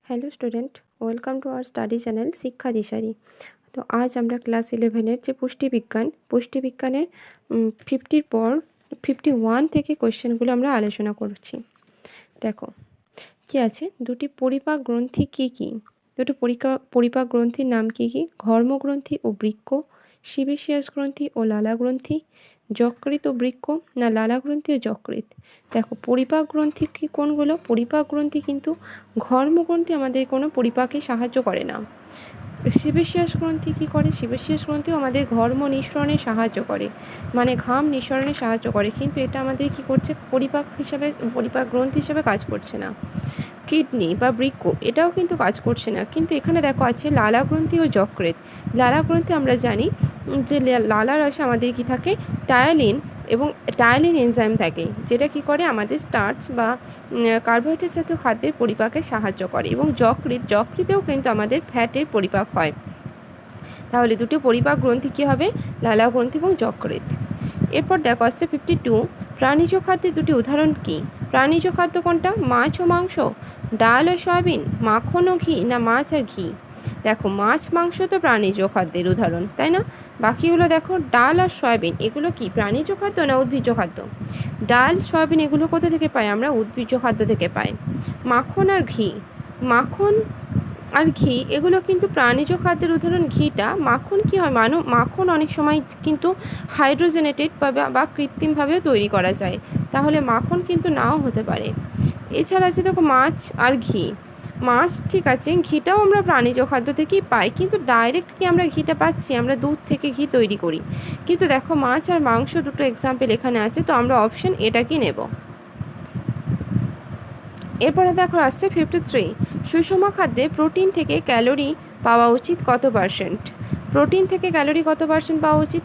Hello student, welcome to our study channel শিক্ষা দিশারি। তো আজ আমরা ক্লাস 11-এর যে পুষ্টিবিজ্ঞানের 50-র পর 51 থেকে কোয়েশ্চেনগুলো আমরা আলোচনা করছি। দেখো কি আছে, দুটি পরিপাক গ্রন্থি কি কি? দুটি পরিপাক গ্রন্থির নাম কি কি? ঘর্মগ্রন্থি ও বৃক্ক, সিবেসিয়াস গ্রন্থি ও লালা গ্রন্থি, যকৃৎ ও বৃক্ক, না লালা গ্রন্থি ও যকৃৎ? দেখো পরিপাক গ্রন্থি কি কোনগুলো? পরিপাক গ্রন্থি কিন্তু ঘর্মগ্রন্থি আমাদের কোনো পরিপাকে সাহায্য করে না। সিবেসিয়াস গ্রন্থি কী করে? সিবেসিয়াস গ্রন্থিও আমাদের ঘর্ম নিঃসরণে সাহায্য করে, মানে ঘাম নিঃসরণে সাহায্য করে, কিন্তু এটা আমাদের কি করছে? পরিপাক গ্রন্থি হিসেবে কাজ করছে না। কিডনি বা বৃক্ক এটাও কিন্তু কাজ করছে না, কিন্তু এখানে দেখো আছে লালা গ্রন্থি ও যকৃৎ। লালা গ্রন্থি আমরা জানি যে লালা রসে আমাদের কি থাকে? টায়ালিন এবং টায়ালিন এনজাইম থাকে, যেটা কি করে আমাদের স্টার্চ বা কার্বোহাইড্রেট জাতীয় খাদ্যের পরিপাকে সাহায্য করে। এবং যকৃতেও কিন্তু আমাদের ফ্যাটের পরিপাক হয়। তাহলে দুটো পরিপাক গ্রন্থি কী হবে? লালা গ্রন্থি এবং যকৃৎ। এরপর দেখো আসছে 52, প্রাণীজ খাদ্যের দুটি উদাহরণ কী? প্রাণীজ খাদ্য কোনটা? মাছ ও মাংস, ডাল ও সয়াবিন, মাখন ও ঘি, না মাছ আর ঘি? দেখো মাছ মাংস তো প্রাণীজ খাদ্যের উদাহরণ, তাই না? বাকিগুলো দেখো ডাল আর সয়াবিন, এগুলো কি প্রাণীজ খাদ্য না উদ্ভিজ্জ খাদ্য? ডাল সয়াবিন এগুলো কোথা থেকে পাই আমরা? উদ্ভিজ্জ খাদ্য থেকে পাই। মাখন আর ঘি, মাখন আর ঘি এগুলো কিন্তু প্রাণীজ খাদ্যের উদাহরণ। ঘিটা, মাখন কি হয়? মাখন অনেক সময় কিন্তু হাইড্রোজেনেটেড বা কৃত্রিমভাবেও তৈরি করা যায়, তাহলে মাখন কিন্তু নাও হতে পারে। এছাড়া আছে দেখো মাছ আর ঘি। মাছ ঠিক আছে, ঘিটাও আমরা প্রাণীজ খাদ্য থেকেই পাই, কিন্তু ডাইরেক্ট কি আমরা ঘিটা পাচ্ছি? আমরা দুধ থেকে ঘি তৈরি করি। কিন্তু দেখো মাছ আর মাংস দুটো এক্সাম্পল এখানে আছে, তো আমরা অপশন এটা কি নেব। এরপরে দেখো আসছে 53, সুষম খাদ্যে প্রোটিন থেকে ক্যালোরি পাওয়া উচিত কত পার্সেন্ট? প্রোটিন থেকে ক্যালোরি কত পার্সেন্ট পাওয়া উচিত?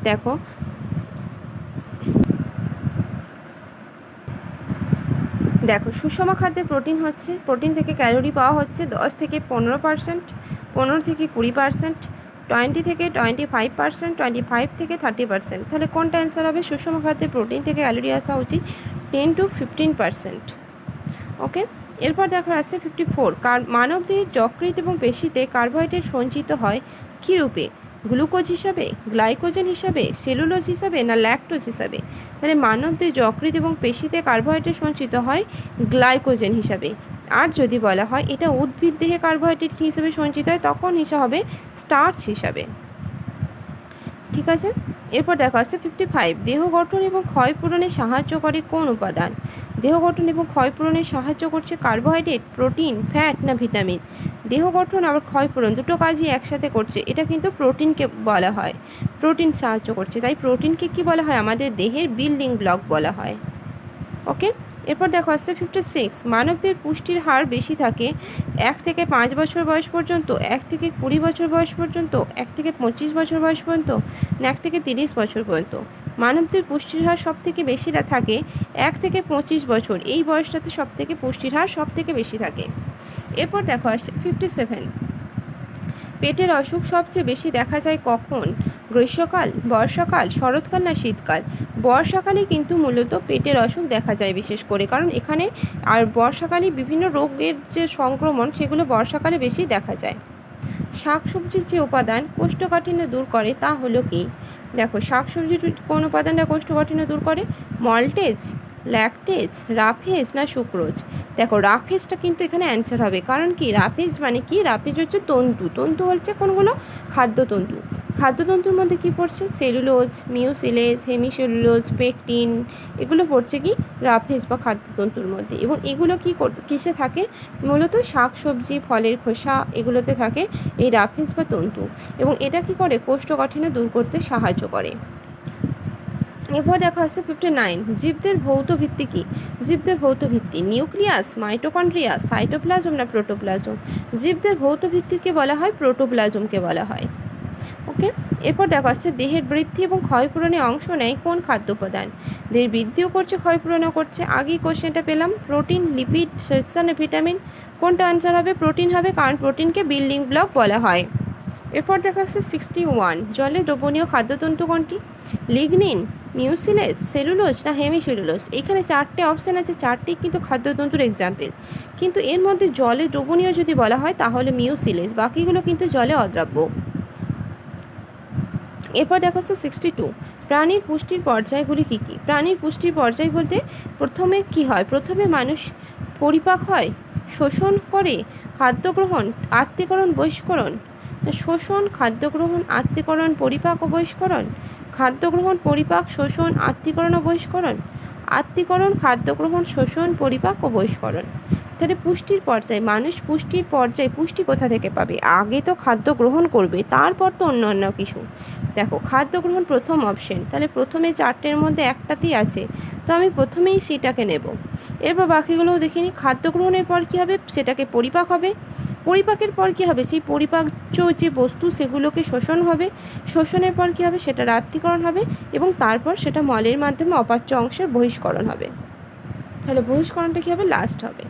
দেখো সুষম খাদ্যে প্রোটিন থেকে ক্যালোরি পাওয়া হচ্ছে 10 থেকে 15%, 15 থেকে 20%, 20 থেকে 25%, 25 থেকে 30%। তাহলে কোনটা অ্যান্সার হবে? সুষম খাদ্যে প্রোটিন থেকে ক্যালোরি আসা উচিত 10 to 15%। ওকে, এরপর দেখা আসছে 54, মানবদেহের যকৃৎ এবং পেশিতে কার্বোহাইড্রেট সঞ্চিত হয় কী রূপে? গ্লুকোজ হিসাবে, গ্লাইকোজেন হিসাবে, সেলুলোজ হিসাবে, না ল্যাকটোজ হিসাবে? তাহলে মানবদেহের যকৃৎ এবং পেশিতে কার্বোহাইড্রেট সঞ্চিত হয় গ্লাইকোজেন হিসাবে। আর যদি বলা হয় এটা উদ্ভিদ দেহে কার্বোহাইড্রেট কী হিসাবে সঞ্চিত হয়, তখন হিসাব হবে স্টার্চ হিসাবে। ঠিক আছে, এরপর দেখা আসছে 55, দেহ গঠন এবং ক্ষয়পূরণে সাহায্য করে কোন উপাদান? দেহ গঠন এবং ক্ষয়পূরণে সাহায্য করছে কার্বোহাইড্রেট, প্রোটিন, ফ্যাট, না ভিটামিন? দেহ গঠন আবার ক্ষয়পূরণ দুটো কাজই একসাথে করছে, এটা কিন্তু প্রোটিনকে বলা হয়। প্রোটিন সাহায্য করছে, তাই প্রোটিনকে কি বলা হয়? আমাদের দেহের বিল্ডিং ব্লক বলা হয়। ওকে, এরপর দেখো আসছে 56, মানবদের পুষ্টির হার বেশি থাকে 1 থেকে 5 বছর বয়স পর্যন্ত, 1 থেকে 20 বছর বয়স পর্যন্ত, 1 থেকে 25 বছর বয়স পর্যন্ত, না 1 থেকে 30 বছর পর্যন্ত? মানবদের পুষ্টির হার সব থেকে বেশি থাকে 1 থেকে 25 বছর, এই বয়সটাতে সব থেকে পুষ্টির হার সব থেকে বেশি থাকে। এরপর দেখো আসছে 57, পেটের অসুখ সবচেয়ে বেশি দেখা যায় কখন? গ্রীষ্মকাল, বর্ষাকাল, শরৎকাল, না শীতকাল? বর্ষাকালে কিন্তু মূলত পেটের অসুখ দেখা যায় বিশেষ করে, কারণ এখানে আর বর্ষাকালে বিভিন্ন রোগের যে সংক্রমণ সেগুলো বর্ষাকালে বেশি দেখা যায়। শাকসবজির যে উপাদান কোষ্ঠকাঠিন্য দূর করে তা হলো কি? দেখো শাকসবজির কোন উপাদানটা কোষ্ঠকাঠিন্য দূর করে? মল্টেজ, ল্যাকটেজ, রাফেজ, না সুক্রোজ? দেখো রাফেজটা কিন্তু এখানে অ্যান্সার হবে, কারণ কি রাফেজ মানে কি? রাফেজ হচ্ছে তন্তু হচ্ছে কোনগুলো? খাদ্যতন্তু। খাদ্যতন্তুর মধ্যে কি পড়ছে? সেলুলোজ, মিউসিলেজ, হেমিসেলুলোজ, পেকটিন, এগুলো পড়ছে কি রাফেজ বা খাদ্যতন্তুর মধ্যে। এবং এগুলো কিসে থাকে? মূলত শাকসবজি, ফলের খোসা, এগুলোতে থাকে এই রাফেজ বা তন্তু, এবং এটা কি করে? কোষ্ঠকাঠিন্য দূর করতে সাহায্য করে। এরপর দেখা হচ্ছে 59, জীবদের ভৌত ভিত্তি কী? জীবদের ভৌত ভিত্তি নিউক্লিয়াস, মাইটোকন্ড্রিয়া, সাইটোপ্লাজম, না প্রোটোপ্লাজম? জীবদের ভৌত ভিত্তিকে বলা হয় প্রোটোপ্লাজমকে বলা হয়। ওকে, এরপর দেখা হচ্ছে দেহের বৃদ্ধি এবং ক্ষয়পূরণে অংশ নেয় কোন খাদ্য উপাদান? দেহের বৃদ্ধিও করছে, ক্ষয়পূরণও করছে। আগেই কোশ্চেনটা পেলাম, প্রোটিন, লিপিড, শ্বেতসার, ভিটামিন? কোনটা আনসার হবে? প্রোটিন হবে, কারণ প্রোটিনকে বিল্ডিং ব্লক বলা হয়। এরপর দেখা যাচ্ছে 61, জলে দ্রবণীয় খাদ্যতন্তু কোনটি? লিগনিন, মিউসিলেজ, সেলুলোজ না হেমিসেলুলোজ? এখানে 4টে অপশান আছে, 4টি কিন্তু খাদ্যতন্তুর এক্সাম্পল, কিন্তু এর মধ্যে জলে দ্রবণীয় যদি বলা হয় তাহলে মিউসিলেজ, বাকিগুলো কিন্তু জলে অদ্রাব্য। এরপর দেখো হচ্ছে 62, প্রাণীর পুষ্টির পর্যায়গুলি কী কী? প্রাণীর পুষ্টির পর্যায় বলতে প্রথমে কি হয়? প্রথমে মানুষ পরিপাক হয়, শোষণ করে, খাদ্য গ্রহণ, আত্তীকরণ, বহিষ্করণ। শোষণ, খাদ্য গ্রহণ, আত্তীকরণ, পরিপাক ও বহিষ্করণ। খাদ্য গ্রহণ, পরিপাক, শোষণ, আত্তীকরণ ও বহিষ্করণ। আত্তীকরণ, খাদ্য গ্রহণ, শোষণ, পরিপাক ও বহিষ্করণ। তাহলে পুষ্টির পর্যায়, মানুষ পুষ্টির পর্যায়ে পুষ্টি কোথা থেকে পাবে? আগে তো খাদ্য গ্রহণ করবে, তারপর তো অন্য কিছু। দেখো খাদ্য গ্রহণ প্রথম অপশন, তাহলে প্রথমে 4টের মধ্যে একটাতেই আছে, তো আমি প্রথমেই সেটাকে নেব। এরপর বাকিগুলোও দেখে নিই। খাদ্য গ্রহণের পর কী হবে? সেটাকে পরিপাক হবে। পরিপাকের পর কী হবে? সেই পরিপাক্য যে বস্তু সেগুলোকে শোষণ হবে। শোষণের পর কী হবে? সেটা আত্তীকরণ হবে এবং তারপর সেটা মলের মাধ্যমে অপাচ্য অংশের বহিষ্করণ হবে। তাহলে বহিষ্করণটা কী হবে? লাস্ট হবে।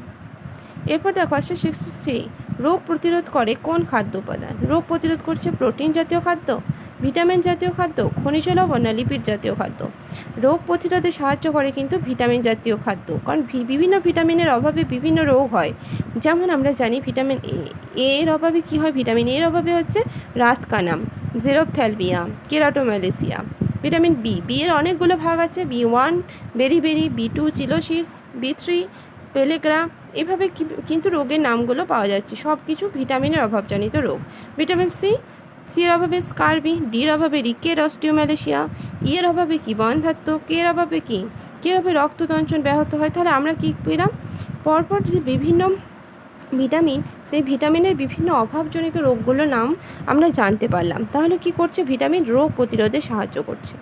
এরপর দেখো আসছে 63, রোগ প্রতিরোধ করে কোন খাদ্য উপাদান? রোগ প্রতিরোধ করছে প্রোটিন জাতীয় খাদ্য, ভিটামিন জাতীয় খাদ্য, খনিজ লবণ না লিপিড জাতীয় খাদ্য? রোগ প্রতিরোধে সাহায্য করে কিন্তু ভিটামিন জাতীয় খাদ্য, কারণ বিভিন্ন ভিটামিনের অভাবে বিভিন্ন রোগ হয়। যেমন আমরা জানি ভিটামিন এর অভাবে কী হয়? ভিটামিন এর অভাবে হচ্ছে রাতকানাম, জেরোপথ্যালমিয়া, কেরাটোম্যালেসিয়া। ভিটামিন বি এর অনেকগুলো ভাগ আছে, B1 বেরিবেরি, B2 চিলোসিস, B3 পেলেগ্রা, এভাবে কিন্তু রোগের নামগুলো পাওয়া যাচ্ছে, সব কিছু ভিটামিনের অভাবজনিত রোগ। ভিটামিন সির অভাবে স্কারবি, ডির অভাবে রিকেট অস্টিওম্যালেশিয়া, এর অভাবে কি? বন্ধ্যাত্ব, কের অভাবে কি? কের অভাবে রক্তদঞ্চন ব্যাহত হয়। তাহলে আমরা কি পেলাম? পরপর যে বিভিন্ন ভিটামিন, সেই ভিটামিনের বিভিন্ন অভাবজনিত রোগগুলোর নাম আমরা জানতে পারলাম। তাহলে কি করছে? ভিটামিন রোগ প্রতিরোধে সাহায্য করছে।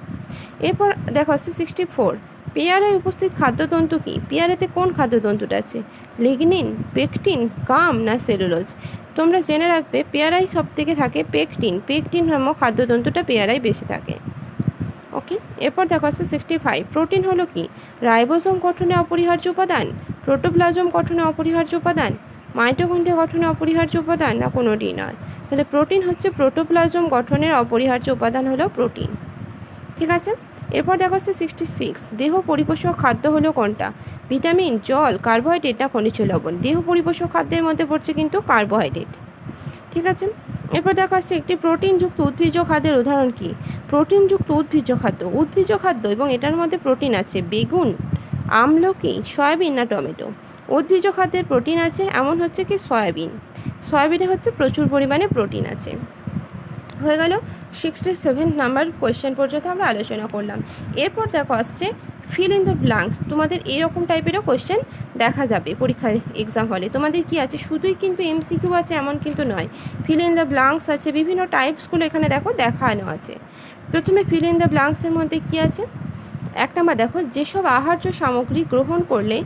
এরপর দেখো আসছে 64, পেয়ারায় উপস্থিত খাদ্যতন্তু কি? পেয়ারাতে কোন খাদ্যতন্তুটা আছে? লিগনিন, পেকটিন, গাম না সেলুলোজ? তোমরা জেনে রাখবে পেয়ারায় সব থেকে থাকে পেকটিন নামক খাদ্যতন্তুটা পেয়ারায় বেশি থাকে। ওকে, এরপর দেখো আসছে 65, প্রোটিন হলো কি? রাইবোসোম গঠনে অপরিহার্য উপাদান, প্রোটোপ্লাজম গঠনে অপরিহার্য উপাদান, মাইটোকন্ড্রিয়া গঠনে অপরিহার্য উপাদান না কোনোটি নয়? তাহলে প্রোটিন হচ্ছে প্রোটোপ্লাজম গঠনের অপরিহার্য উপাদান হলো প্রোটিন। ঠিক আছে, এরপর দেখা হচ্ছে 66, দেহ পরিপোষক খাদ্য হলো কোনটা? ভিটামিন, জল, কার্বোহাইড্রেট না খনিজ লবণ? দেহ পরিপোষক খাদ্যের মধ্যে পড়ছে কিন্তু কার্বোহাইড্রেট। ঠিক আছে, এরপর দেখা হচ্ছে একটি প্রোটিনযুক্ত উদ্ভিজ্জ খাদ্যের উদাহরণ কি? প্রোটিনযুক্ত উদ্ভিজ্জ খাদ্য এবং এটার মধ্যে প্রোটিন আছে, বেগুন, আমলকি, সয়াবিন না টমেটো? উদ্ভিজ্জ খাদ্যের প্রোটিন আছে এমন হচ্ছে কি? সয়াবিনে হচ্ছে প্রচুর পরিমাণে প্রোটিন আছে। হয়ে গেল 67 নাম্বার কোয়েশ্চেন পর্যন্ত আমরা আলোচনা করলাম। এরপর দেখো আসছে ফিল ইন দ্য ব্ল্যাঙ্কস। তোমাদের এরকম টাইপেরও কোয়েশ্চেন দেখা যাবে পরীক্ষার এক্সাম হলে। তোমাদের কি আছে? শুধুই কিন্তু MCQ আছে এমন কিন্তু নয়, ফিল ইন দ্য ব্ল্যাঙ্কস আছে, বিভিন্ন টাইপসগুলো এখানে দেখো দেখানো আছে। প্রথমে ফিল ইন দ্য ব্ল্যাঙ্কসের মধ্যে কি আছে? 1 নাম্বার দেখো, যেসব আহার্য সামগ্রী গ্রহণ করলে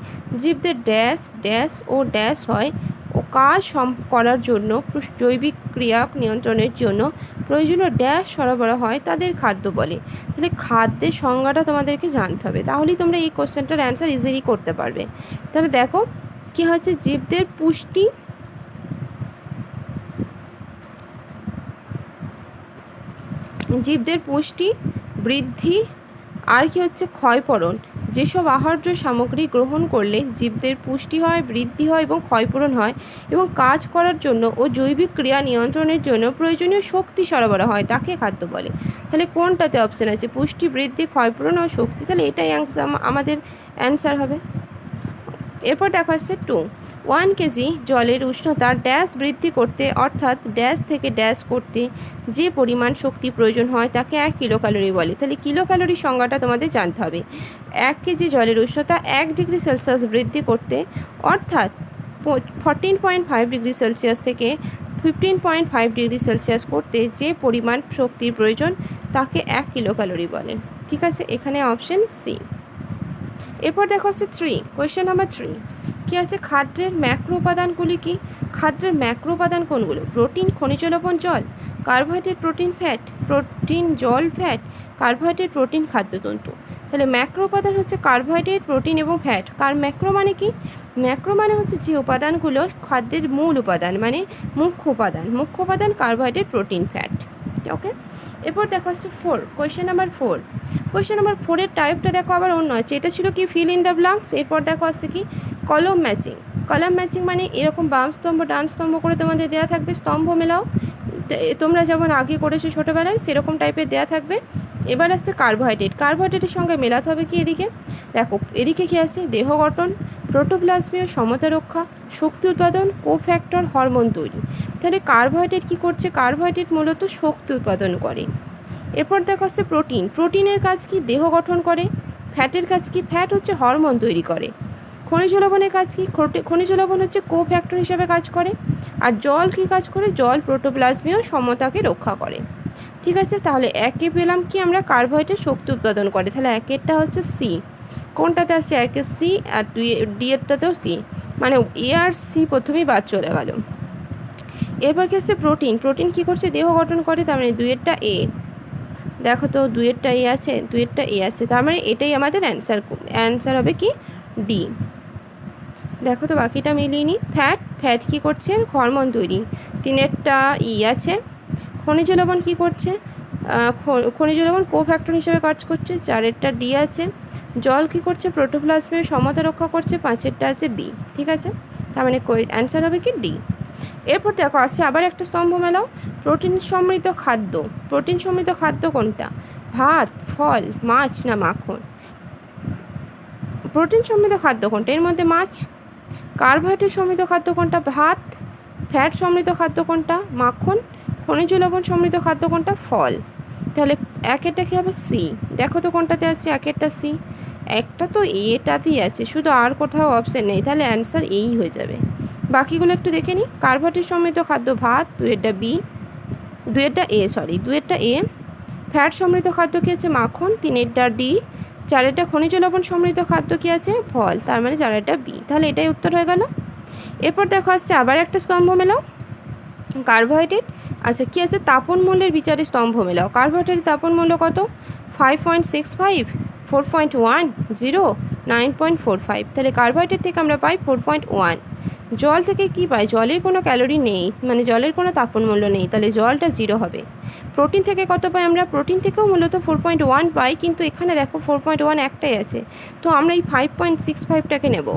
জীবদের ড্যাশ ড্যাশ ও ড্যাশ হয় ও কাজ করার জন্য জৈবিক ক্রিয়া নিয়ন্ত্রণের জন্য প্রয়োজনীয় ড্যাশ সরবরাহ হয় তাদের খাদ্য বলে। তাহলে খাদ্যের সংজ্ঞাটা তোমাদেরকে জানতে হবে, তাহলেই তোমরা এই কোশ্চেনটার অ্যান্সার ইজিলি করতে পারবে। তাহলে দেখো কি হচ্ছে? জীবদের পুষ্টি, বৃদ্ধি, আর কি হচ্ছে? ক্ষয়পূরণ। যেসব আহার্য সামগ্রী গ্রহণ করলে জীবদের পুষ্টি হয়, বৃদ্ধি হয় এবং ক্ষয়পূরণ হয় এবং কাজ করার জন্য ও জৈবিক ক্রিয়া নিয়ন্ত্রণের জন্য প্রয়োজনীয় শক্তি সরবরাহ হয় তাকে খাদ্য বলে। তাহলে কোনটাতে অপশান আছে? পুষ্টি, বৃদ্ধি, ক্ষয়পূরণ ও শক্তি। তাহলে এটাই আমাদের অ্যান্সার হবে। এরপর দেখা যাচ্ছে 2, 1 কেজি জলের উষ্ণতা ড্যাশ বৃদ্ধি করতে অর্থাৎ ড্যাশ থেকে ড্যাশ করতে যে পরিমাণ শক্তি প্রয়োজন হয় তাকে 1 কিলো ক্যালোরি বলে। তাহলে কিলো ক্যালোরির সংজ্ঞাটা তোমাদের জানতে হবে। 1 কেজি জলের উষ্ণতা 1 ডিগ্রি সেলসিয়াস বৃদ্ধি করতে অর্থাৎ 14.5 ডিগ্রি সেলসিয়াস থেকে 15.5 ডিগ্রি সেলসিয়াস করতে যে পরিমাণ শক্তির প্রয়োজন তাকে 1 কিলো ক্যালোরি বলে। ঠিক আছে, এখানে অপশন সি। এরপর দেখো হচ্ছে 3, কোয়েশ্চেন নাম্বার 3 কি আছে? খাদ্যের ম্যাক্রো উপাদানগুলি কি? খাদ্যের ম্যাক্রো উপাদান কোনগুলো? প্রোটিন, খনিজ লবণ, জল, কার্বোহাইড্রেট, প্রোটিন, ফ্যাট, প্রোটিন, জল, ফ্যাট, কার্বোহাইড্রেট, প্রোটিন, খাদ্যতন্তু। তাহলে ম্যাক্রো উপাদান হচ্ছে কার্বোহাইড্রেট, প্রোটিন এবং ফ্যাট। ম্যাক্রো মানে কি? ম্যাক্রো মানে হচ্ছে যে উপাদানগুলো খাদ্যের মূল উপাদান, মানে মুখ্য উপাদান কার্বোহাইড্রেট, প্রোটিন, ফ্যাট। ওকে, এরপর দেখো হচ্ছে 4, কোয়েশ্চেন নাম্বার 4। কোয়েশ্চেন নাম্বার 4-এর টাইপটা দেখো আবার অন্য আছে। এটা ছিল কি ফিল ইন দ্য ব্ল্যাঙ্কস। এরপর দেখো আসছে কি কলম ম্যাচিং। কলাম ম্যাচিং মানে এরকম বাম স্তম্ভ ডান স্তম্ভ করে তোমাদের দেওয়া থাকবে, স্তম্ভ মেলাও। তোমরা যেমন আগে করেছো ছোটোবেলায় সেরকম টাইপের দেওয়া থাকবে। এবার আসছে কার্বোহাইড্রেট। কার্বোহাইড্রেটের সঙ্গে মেলাতে হবে কি এদিকে, দেখো এদিকে কী আছে, দেহ গঠন, প্রোটোপ্লাজমীয় সমতা রক্ষা, শক্তি উৎপাদন, কোফ্যাক্টর, হরমোন তৈরি। তাহলে কার্বোহাইড্রেট কী করছে, কার্বোহাইড্রেট মূলত শক্তি উৎপাদন করে। এরপর দেখো হচ্ছে প্রোটিন। প্রোটিনের কাজ কি, দেহ গঠন করে। ফ্যাটের কাজ কি, ফ্যাট হচ্ছে হরমোন তৈরি করে। খনিজ লবণের কাজ কি, খনিজ লবণ হচ্ছে কোফ্যাক্টর হিসেবে কাজ করে। আর জল কি কাজ করে, জল প্রোটোপ্লাজমীয় সমতাকে রক্ষা করে। ঠিক আছে, তাহলে একে পেলাম কি আমরা, কার্বোহাইড্রেট শক্তি উৎপাদন করে। তাহলে একেরটা হচ্ছে সি। কোনটাতে আসছে, একের সি, আর ডি এরটাতেও সি, মানে এ আর সি প্রথমেই বাদ চলে গেল। এরপর কি আসছে প্রোটিন। প্রোটিন কী করছে, দেহ গঠন করে, তার মানে 2-এরটা এ। দেখো তো 2-এরটা এ আছে, 2-এরটা এ আছে, তার মানে এটাই আমাদের অ্যান্সার হবে কি ডি। দেখো তো বাকিটা মিলিয়ে নিই। ফ্যাট কী করছে, হরমোন তৈরি, 3-এরটা ই আছে। খনিজ লবণ কী করছে, খনিজ লবণ কোফ্যাক্টর হিসেবে কাজ করছে, 4-এরটা ডি আছে। জল কী করছে, প্রোটোপ্লাজমীয় সমতা রক্ষা করছে, 5-এরটা আছে বি। ঠিক আছে, তার মানে অ্যান্সার হবে কি ডি। এরপর দেখো আসছে আবার একটা স্তম্ভ মেলাও, প্রোটিন সমৃদ্ধ খাদ্য। প্রোটিন সমৃদ্ধ খাদ্য কোনটা, ভাত, ফল, মাছ না মাখন। প্রোটিন সমৃদ্ধ খাদ্য কোনটা, এর মধ্যে মাছ। কার্বোহাইড্রেট সমৃদ্ধ খাদ্য কোনটা, ভাত। ফ্যাট সমৃদ্ধ খাদ্য কোনটা, মাখন। খনিজ লবণ সমৃদ্ধ খাদ্য কোনটা, ফল। তাহলে একেরটা কী হবে, সি। দেখো তো কোনটাতে আছে, একেরটা সি। একটা তো এটাতেই আছে, শুধু আর কোথাও অপশান নেই, তাহলে অ্যান্সার এই হয়ে যাবে। বাকিগুলো একটু দেখে নিই। কার্বোহাইড্রেট সমৃদ্ধ খাদ্য ভাত, 2-এরটা বি, 2-এরটা এ। ফ্যাট সমৃদ্ধ খাদ্য কী আছে, মাখন, 3-এরটা ডি। 4-এরটা খনিজ লবণ সমৃদ্ধ খাদ্য কী আছে, ফল, তার মানে 4-এরটা বি। তাহলে এটাই উত্তর হয়ে গেল। এরপর দেখো আসছে আবার একটা স্তম্ভ মেলাও, কার্বোহাইড্রেট। আচ্ছা কী আছে, তাপন মূল্যের বিচারে স্তম্ভ মেলাও। কার্বোহাইড্রেটের তাপন মূল্য কত, 5.65, 4.10, 9.45। তাহলে কার্বোহাইড্রেট থেকে আমরা পাই 4.1। জল থেকে কি পাই, জলের কোনো ক্যালোরি নেই, মানে জলের কোনো তাপন মূল্য নেই, তাহলে জলটা 0 হবে। প্রোটিন থেকে কত পাই আমরা, প্রোটিন থেকেও মূলত 4.1 পাই, কিন্তু এখানে দেখো 4.1 একটাই আছে, তো আমরা এই 5.65টাকে নেব।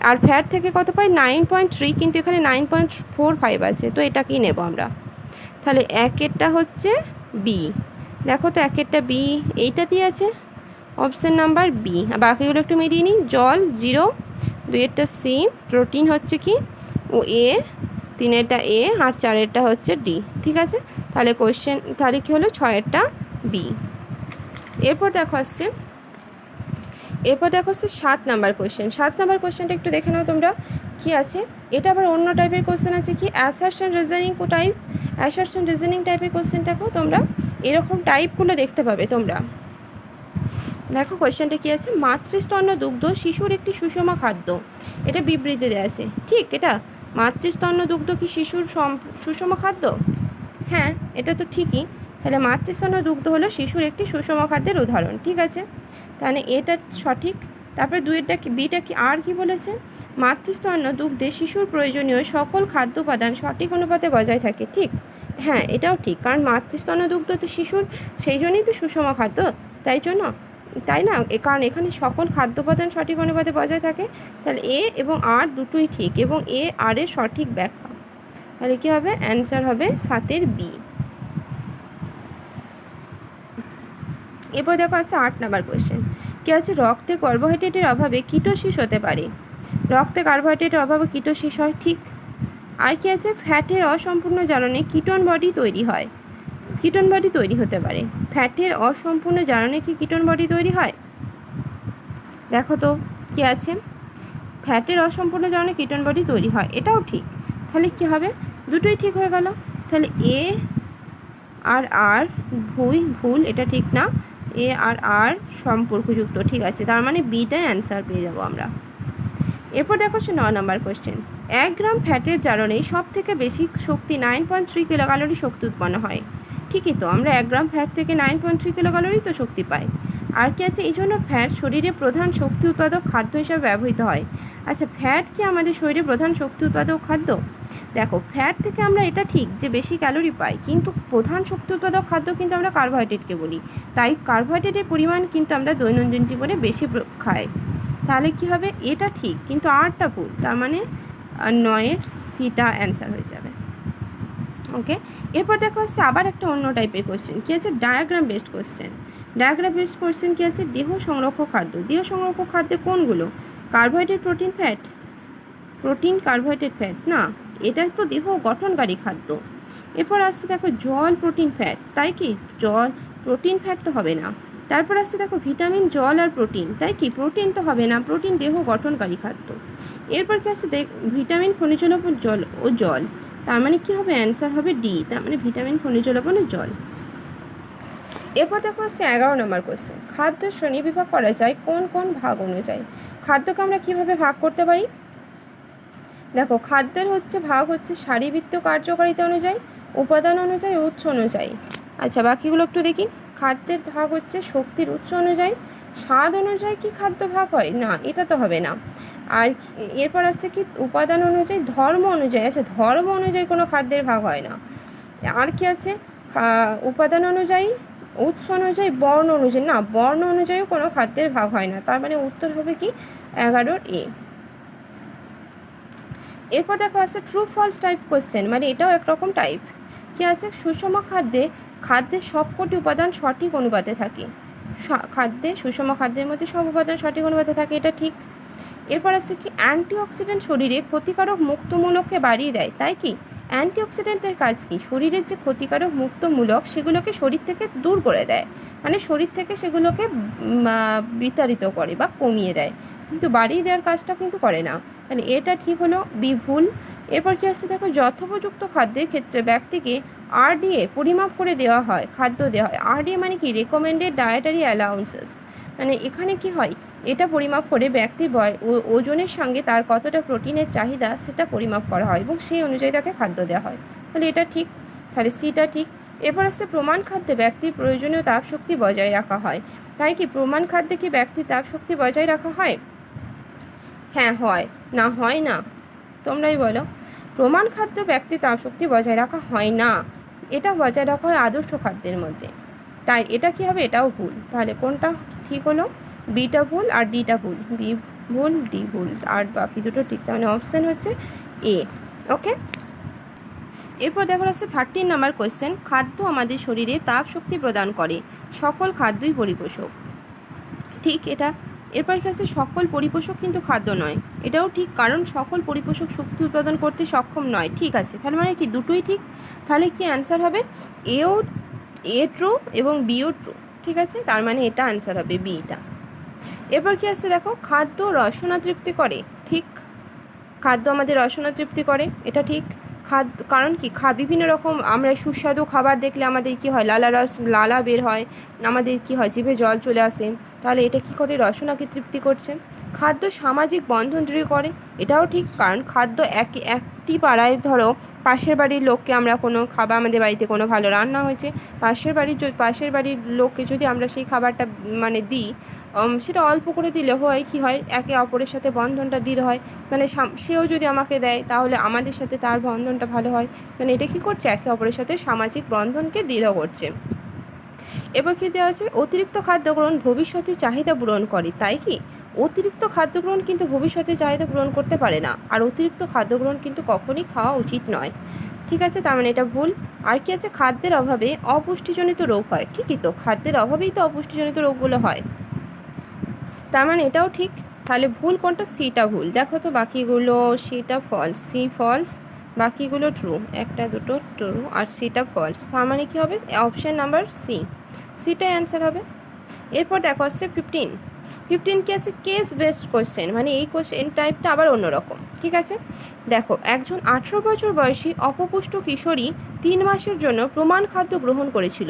আর ফ্যাট থেকে কত পাই, 9.3, কিন্তু এখানে 9.45 আছে, তো এটাকেই নেব আমরা। তাহলে একেরটা হচ্ছে বি। দেখো তো একেরটা বি, এইটা দিয়ে আছে অপশান নাম্বার বি। আর বাকিগুলো একটু মিলিয়ে নিই। জল 0, 2-এরটা সি, প্রোটিন হচ্ছে কি ও এ, 3-এরটা এ, আর 4-এরটা হচ্ছে ডি। ঠিক আছে, তাহলে তাহলে কী হলো, 6-এরটা বি। এরপর দেখো আসছে 7 নাম্বার কোয়েশ্চেন। 7 নাম্বার কোয়েশ্চেনটা একটু দেখে নাও তোমরা কী আছে। এটা আবার অন্য টাইপের কোয়েশ্চেন আছে, কি assertion reasoning type. Assertion reasoning টাইপের কোয়েশ্চেনটাকেও তোমরা এরকম টাইপগুলো দেখতে পাবে তোমরা। দেখো কোয়েশ্চেনটা কী আছে, মাতৃস্তন্য দুগ্ধ শিশুর একটি সুষম খাদ্য। এটা বিবৃতি দেওয়া আছে, ঠিক। এটা মাতৃস্তন্য দুগ্ধ কি শিশুর সুষম খাদ্য, হ্যাঁ এটা তো ঠিকই। তাহলে মাতৃস্তন্য দুগ্ধ হলো শিশুর একটি সুষম খাদ্যের উদাহরণ। ঠিক আছে, তাহলে এটা সঠিক। তারপরে 2-এরটা কি, বিটা কি, আর কি বলেছে, মাতৃস্তন্য দুগ্ধে শিশুর প্রয়োজনীয় সকল খাদ্য উপাদান সঠিক অনুপাতে বজায় থাকে। ঠিক, হ্যাঁ এটাও ঠিক, কারণ মাতৃস্তন্য দুগ্ধ তো শিশুর, সেই জন্যই তো সুষম খাদ্য, তাই না, কারণ এখানে সকল খাদ্য উপাদান সঠিক অনুপাতে বজায় থাকে। তাহলে এ এবং আর দুটোই ঠিক, এবং এ আর এর সঠিক ব্যাখ্যা। তাহলে কী হবে, অ্যান্সার হবে 7-এর বি। এরপর দেখো আসছে 8 নাম্বার কোয়েশ্চেন। কী আছে, রক্তে কার্বোহাইড্রেটের অভাবে কিটোসিস হতে পারে। রক্তে কার্বোহাইড্রেটের অভাবে কিটোসিস হয়, ঠিক। আর কি আছে, ফ্যাটের অসম্পূর্ণ জারণে কিটোন বডি তৈরি হয়। কিটোন বডি তৈরি হতে পারে। ফ্যাটের অসম্পূর্ণ জারণে কি কিটোন বডি তৈরি হয়, দেখো তো কী আছে, ফ্যাটের অসম্পূর্ণ জারণে কিটোন বডি তৈরি হয়, এটাও ঠিক। তাহলে কী হবে, দুটোই ঠিক হয়ে গেল। তাহলে এ আর আর ভুল, এটা ঠিক না, এ আর আর সম্পর্কযুক্ত, ঠিক আছে, তার মানে বিটাই অ্যান্সার পেয়ে যাব আমরা। এরপর দেখো 9 নাম্বার কোয়েশ্চেন। 1 গ্রাম ফ্যাটের জারণে সব থেকে বেশি শক্তি 9.3 কিলোক্যালোরি শক্তি উৎপন্ন হয়। ঠিকই তো, আমরা 1 গ্রাম ফ্যাট থেকে 9.3 কিলোক্যালোরি তো শক্তি পাই। আর কি আছে, এই জন্য ফ্যাট শরীরে প্রধান শক্তি উৎপাদক খাদ্য হিসাবে ব্যবহৃত হয়। আচ্ছা, ফ্যাট কি আমাদের শরীরে প্রধান শক্তি উৎপাদক খাদ্য? দেখো, ফ্যাট থেকে আমরা এটা ঠিক যে বেশি ক্যালোরি পাই, কিন্তু প্রধান শক্তি উৎপাদক খাদ্য কিন্তু আমরা কার্বোহাইড্রেটকে বলি। তাই কার্বোহাইড্রেটের পরিমাণ কিন্তু আমরা দৈনন্দিন জীবনে বেশি খাই। তাহলে কি হবে, এটা ঠিক কিন্তু আরটা ভুল, তার মানে 9-এর সিটা অ্যান্সার হয়ে যাবে। ওকে, এরপর দেখো হচ্ছে আবার একটা অন্য টাইপের কোশ্চেন, কী আছে, diagram based question. Diagram based question কী আছে, দেহ সংরক্ষক খাদ্য। দেহ সংরক্ষক খাদ্যে কোনগুলো? Carbohydrate, protein, fat. Protein, carbohydrate, fat না, এটা তো দেহ গঠনকারী খাদ্য। এরপর আসছে দেখো জল, প্রোটিন, ফ্যাট, তাই কি জল, প্রোটিন, ফ্যাট তো হবে না। তারপর আসছে দেখো ভিটামিন, জল আর প্রোটিন, তাই কি প্রোটিন তো হবে না, প্রোটিন দেহ গঠনকারী খাদ্য। এরপর কি আসছে ভিটামিন, খনিজ লবণ, জল ও জল, তার মানে কি হবে, অ্যান্সার হবে ডি, তার মানে ভিটামিন, খনিজ লবণ ও জল। এরপর দেখো আসছে 11 নম্বর কোশ্চেন, খাদ্য শ্রেণীবিভাগ করা যায় কোন কোন ভাগ অনুযায়ী? খাদ্যকে আমরা কীভাবে ভাগ করতে পারি? দেখো, খাদ্যের ভাগ হচ্ছে শারীরবৃত্তীয় কার্যকারিতা অনুযায়ী, উপাদান অনুযায়ী, উৎস অনুযায়ী। আচ্ছা, বাকিগুলো একটু দেখি। খাদ্যের ভাগ হচ্ছে শক্তির উৎস অনুযায়ী, স্বাদ অনুযায়ী কি খাদ্য ভাগ হয়? না, এটা তো হবে না। আর এরপর আসছে কি উপাদান অনুযায়ী, ধর্ম অনুযায়ী। আচ্ছা, ধর্ম অনুযায়ী কোনো খাদ্যের ভাগ হয় না। আর কি আছে, উপাদান অনুযায়ী, উৎস অনুযায়ী, বর্ণ অনুযায়ী। না, বর্ণ অনুযায়ী কোনো খাদ্যের ভাগ হয় না, তার মানে উত্তর হবে কি 11-এ। এরপর দেখো আছে ট্রু ফলস টাইপ কোশ্চেন, মানে এটাও একরকম টাইপ। কি আছে, সুষম খাদ্যের সবকটি উপাদান সঠিক অনুপাতে থাকে। সুষম খাদ্যের মধ্যে সব উপাদান সঠিক অনুপাতে থাকে, এটা ঠিক। এরপর আছে কি অ্যান্টিঅক্সিডেন্ট শরীরে ক্ষতিকারক মুক্তমূলককে বাড়িয়ে দেয়, তাই কি অ্যান্টিঅক্সিডেন্টের কাজ কি? শরীরের যে ক্ষতিকারক মুক্তমূলক সেগুলোকে শরীর থেকে দূর করে দেয়, মানে শরীর থেকে সেগুলোকে বিতাড়িত করে বা কমিয়ে দেয়, কিন্তু বাড়িয়ে দেওয়ার কাজটা কিন্তু করে না। তাহলে এটা ঠিক হলো, বি ভুল। এরপর কি আসছে দেখো, যথোপযুক্ত খাদ্যের ক্ষেত্রে ব্যক্তিকে RDA পরিমাপ করে দেওয়া হয়, খাদ্য দেওয়া হয়। RDA মানে কি, রেকমেন্ডেড ডায়েটারি অ্যালাউন্সেস, মানে এখানে কি হয়, এটা পরিমাপ করে ব্যক্তির ওজনের সঙ্গে তার কতটা প্রোটিনের চাহিদা সেটা পরিমাপ করা হয় এবং সেই অনুযায়ী তাকে খাদ্য দেওয়া হয়। তাহলে এটা ঠিক, তাহলে সিটা ঠিক। এরপর আসছে প্রমাণ খাদ্যে ব্যক্তির প্রয়োজনীয় তাপশক্তি বজায় রাখা হয়, তাই কি প্রমাণ খাদ্যে কি ব্যক্তির তাপশক্তি বজায় রাখা হয়? হ্যাঁ হয়, না হয় না, তোমরাই বলো। প্রমাণ খাদ্য ব্যক্তির তাপশক্তি বজায় রাখা হয় না, এটা বজায় রাখা হয় আদর্শ খাদ্যের মধ্যে। তাই এটা কি হবে, এটাও ভুল। তাহলে কোনটা ঠিক হলো, বিটা ভুল আর ডিটা ভুল, বি ভুল, ডি ভুল, আর বাকি দুটো ঠিক, তাহলে অপশান হচ্ছে এ। ওকে, এরপর দেখো হচ্ছে 13 নম্বর কোয়েশ্চেন, খাদ্য আমাদের শরীরে তাপ শক্তি প্রদান করে, সকল খাদ্যই পরিপোষক। ঠিক এটা। এরপর কি আছে, সকল পরিপোষক কিন্তু খাদ্য নয়, এটাও ঠিক, কারণ সকল পরিপোষক শক্তি উৎপাদন করতে সক্ষম নয়। ঠিক আছে, তাহলে মানে কি দুটোই ঠিক। তাহলে কি অ্যান্সার হবে, এ ট্রু এবং বিও ট্রু। ঠিক আছে, তার মানে এটা অ্যান্সার হবে বিটা। এরপর কি আছে দেখো, খাদ্য রসনা তৃপ্তি করে। ঠিক, খাদ্য আমাদের রসনা তৃপ্তি করে, এটা ঠিক। খাদ্য কারণ কি, বিভিন্ন রকম আমরা সুস্বাদু খাবার দেখলে আমাদের কি হয়, লালা বের হয়, আমাদের কি হয়, জিভে জল চলে আসে, তাহলে এটা কি করে, রসনাকে তৃপ্তি করছে। খাদ্য সামাজিক বন্ধন দৃঢ় করে, এটাও ঠিক, কারণ খাদ্য একটি পাড়ায় ধরো পাশের বাড়ির লোককে আমরা কোনো খাবার, আমাদের বাড়িতে কোনো ভালো রান্না হয়েছে, পাশের বাড়ির লোককে যদি আমরা সেই খাবারটা মানে দিই, সেটা অল্প করে দিলে হয় কি হয়, একে অপরের সাথে বন্ধনটা দৃঢ় হয়, মানে সেও যদি আমাকে দেয় তাহলে আমাদের সাথে তার বন্ধনটা ভালো হয়, মানে এটা কী করছে, একে অপরের সাথে সামাজিক বন্ধনকে দৃঢ় করছে। এবার কী দেওয়া আছে, অতিরিক্ত খাদ্য গ্রহণ ভবিষ্যতে চাহিদা পূরণ করে, তাই কি অতিরিক্ত খাদ্য গ্রহণ কিন্তু ভবিষ্যতে চাহিদা পূরণ করতে পারে না, আর অতিরিক্ত খাদ্য গ্রহণ কিন্তু কখনই খাওয়া উচিত নয়। ঠিক আছে, তার মানে এটা ভুল। আর কি আছে, খাদ্যের অভাবে অপুষ্টিজনিত রোগ হয়। ঠিকই তো, খাদ্যের অভাবেই তো অপুষ্টিজনিত রোগগুলো হয়, তার মানে এটাও ঠিক। তাহলে ভুল কোনটা, সিটা ভুল। দেখো তো বাকিগুলো, সিটা ফলস, সি ফলস, বাকিগুলো ট্রু, একটা দুটো ট্রু আর সিটা ফলস, তার মানে কী হবে, অপশান নাম্বার সি, সিটাই অ্যান্সার হবে। এরপর দেখো আসছে 15 কি আছে, কেস বেসড কোয়েশ্চেন, মানে এই কোয়েশ্চেন টাইপটা আবার অন্যরকম। ঠিক আছে, দেখো, একজন 18 বছর বয়সী অপপুষ্ট কিশোরী 3 মাসের জন্য প্রমাণ খাদ্য গ্রহণ করেছিল,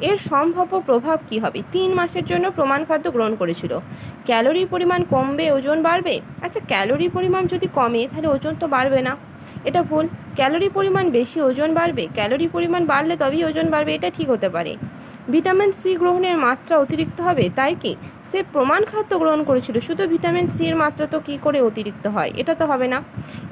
এর সম্ভাব্য প্রভাব কি হবে? 3 মাসের জন্য প্রমাণ খাদ্য গ্রহণ করেছিল, ক্যালোরির পরিমাণ কমবে, ওজন বাড়বে। আচ্ছা, ক্যালোরির পরিমাণ যদি কমে তাহলে ওজন তো বাড়বে না, এটা ভুল। ক্যালোরি পরিমাণ বেশি ওজন বাড়বে, ক্যালোরি পরিমাণ বাড়লে তবেই ওজন বাড়বে, এটা ঠিক হতে পারে। ভিটামিন সি গ্রহণের মাত্রা অতিরিক্ত হবে, তাই কি সে প্রমাণ খাদ্য গ্রহণ করেছিল, শুধু ভিটামিন সি এর মাত্রা তো কী করে অতিরিক্ত হয়, এটা তো হবে না।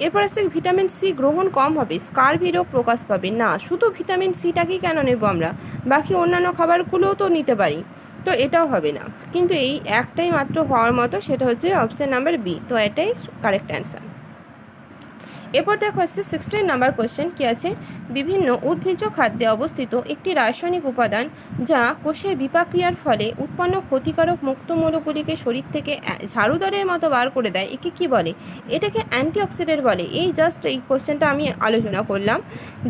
এরপর আসছে ভিটামিন সি গ্রহণ কম হবে, স্কারভি রোগ প্রকাশ পাবে, না শুধু ভিটামিন সিটাকেই কেন নেব আমরা, বাকি অন্যান্য খাবারগুলোও তো নিতে পারি, তো এটাও হবে না। কিন্তু এই একটাই মাত্র হওয়ার মতো, সেটা হচ্ছে অপশান নাম্বার বি, তো এটাই কারেক্ট অ্যান্সার। এরপর দেখো আসছে 16 নাম্বার কোয়েশ্চেন কী আছে, বিভিন্ন উদ্ভিজ্জ খাদ্যে অবস্থিত একটি রাসায়নিক উপাদান যা কোষের বিপাক্রিয়ার ফলে উৎপন্ন ক্ষতিকারক মুক্তমূলকগুলিকে শরীর থেকে ঝাড়ুদারের মতো বার করে দেয়, একে কী বলে? এটাকে অ্যান্টিঅক্সিডেন্ট বলে। এই জাস্ট এই কোয়েশ্চেনটা আমি আলোচনা করলাম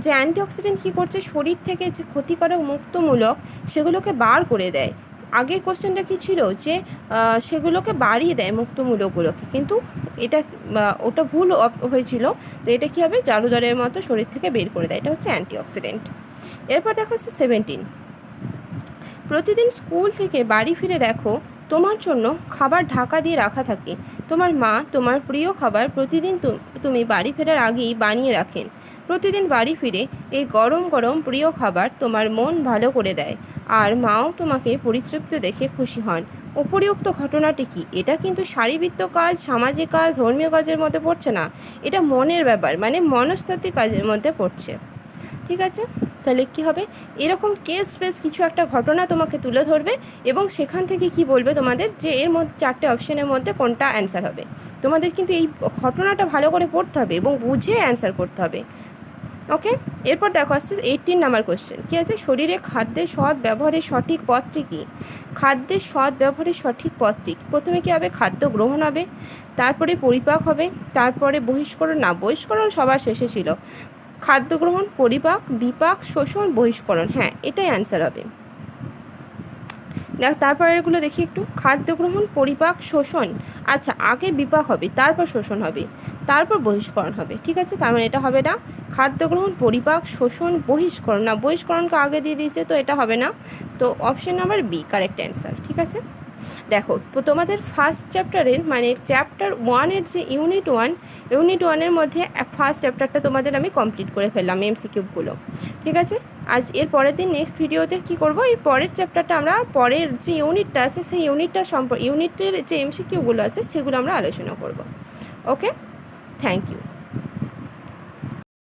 যে অ্যান্টিঅক্সিডেন্ট কী করছে, শরীর থেকে যে ক্ষতিকারক মুক্তমূলক সেগুলোকে বার করে দেয়। আগের কোশ্চেনটা কী ছিল যে সেগুলোকে বাড়িয়ে দেয় মুক্তমূলকগুলোকে, কিন্তু এটা ওটা ভুল হয়েছিল, তো এটা কী হবে, জারুদারের মতো শরীর থেকে বের করে দেয়, এটা হচ্ছে অ্যান্টিঅক্সিডেন্ট। এরপর দেখো হচ্ছে 17, প্রতিদিন স্কুল থেকে বাড়ি ফিরে দেখো তোমার জন্য খাবার ঢাকা দিয়ে রাখা থাকে, তোমার মা তোমার প্রিয় খাবার প্রতিদিন তুমি বাড়ি ফেরার আগেই বানিয়ে রাখেন। প্রতিদিন বাড়ি ফিরে এই গরম গরম প্রিয় খাবার তোমার মন ভালো করে দেয়, আর মাও তোমাকে পরিতৃপ্ত দেখে খুশি হন। উপরিউক্ত ঘটনাটি কি? এটা কিন্তু শারীরবৃত্ত কাজ, সামাজিক কাজ, ধর্মীয় কাজের মধ্যে পড়ছে না, এটা মনের ব্যাপার, মানে মনস্তাত্ত্বিক কাজের মধ্যে পড়ছে। ঠিক আছে, তাহলে কী হবে, এরকম কেস বেস কিছু একটা ঘটনা তোমাকে তুলে ধরবে এবং সেখান থেকে কি বলবে তোমাদের যে এর মধ্যে 4টে অপশানের মধ্যে কোনটা অ্যান্সার হবে। তোমাদের কিন্তু এই ঘটনাটা ভালো করে পড়তে হবে এবং বুঝে অ্যান্সার করতে হবে। ওকে, এরপর দেখো আসছে 18 নাম্বার কোয়েশ্চেন কী আছে, শরীরে খাদ্যের সৎ ব্যবহারের সঠিক পথটি কী? খাদ্যের সৎ ব্যবহারের সঠিক পথটি প্রথমে কী হবে, খাদ্য গ্রহণ হবে, তারপরে পরিপাক হবে, তারপরে বহিষ্করণ, না বহিষ্করণ সবার শেষে ছিল, খাদ্য গ্রহণ, পরিপাক, বিপাক, শোষণ, বহিষ্করণ, হ্যাঁ এটাই অ্যান্সার হবে। দেখ তারপর এগুলো দেখি একটু, খাদ্য গ্রহণ, পরিপাক, শোষণ, আচ্ছা আগে বিপাক হবে, তারপর শোষণ হবে, তারপর বহিষ্করণ হবে, ঠিক আছে, তার মানে এটা হবে না। খাদ্য গ্রহণ, পরিপাক, শোষণ, বহিষ্করণ, না বহিষ্করণকে আগে দিয়ে দিয়েছে, তো এটা হবে না, তো option number B correct answer. ঠিক আছে, দেখো তোমাদের ফার্স্ট চ্যাপ্টারের মানে চ্যাপ্টার 1-এর যে ইউনিট 1-এর মধ্যে ফার্স্ট চ্যাপ্টারটা তোমাদের আমি কমপ্লিট করে ফেললাম এমসিকিউগুলো। ঠিক আছে, আজ এর পরের দিন নেক্সট ভিডিওতে কি করব, এই পরের চ্যাপ্টারটা আমরা পরের যে ইউনিটটা আছে সেই ইউনিটের যে এমসিকিউগুলো আছে সেগুলো আমরা আলোচনা করব। ওকে, থ্যাংক ইউ।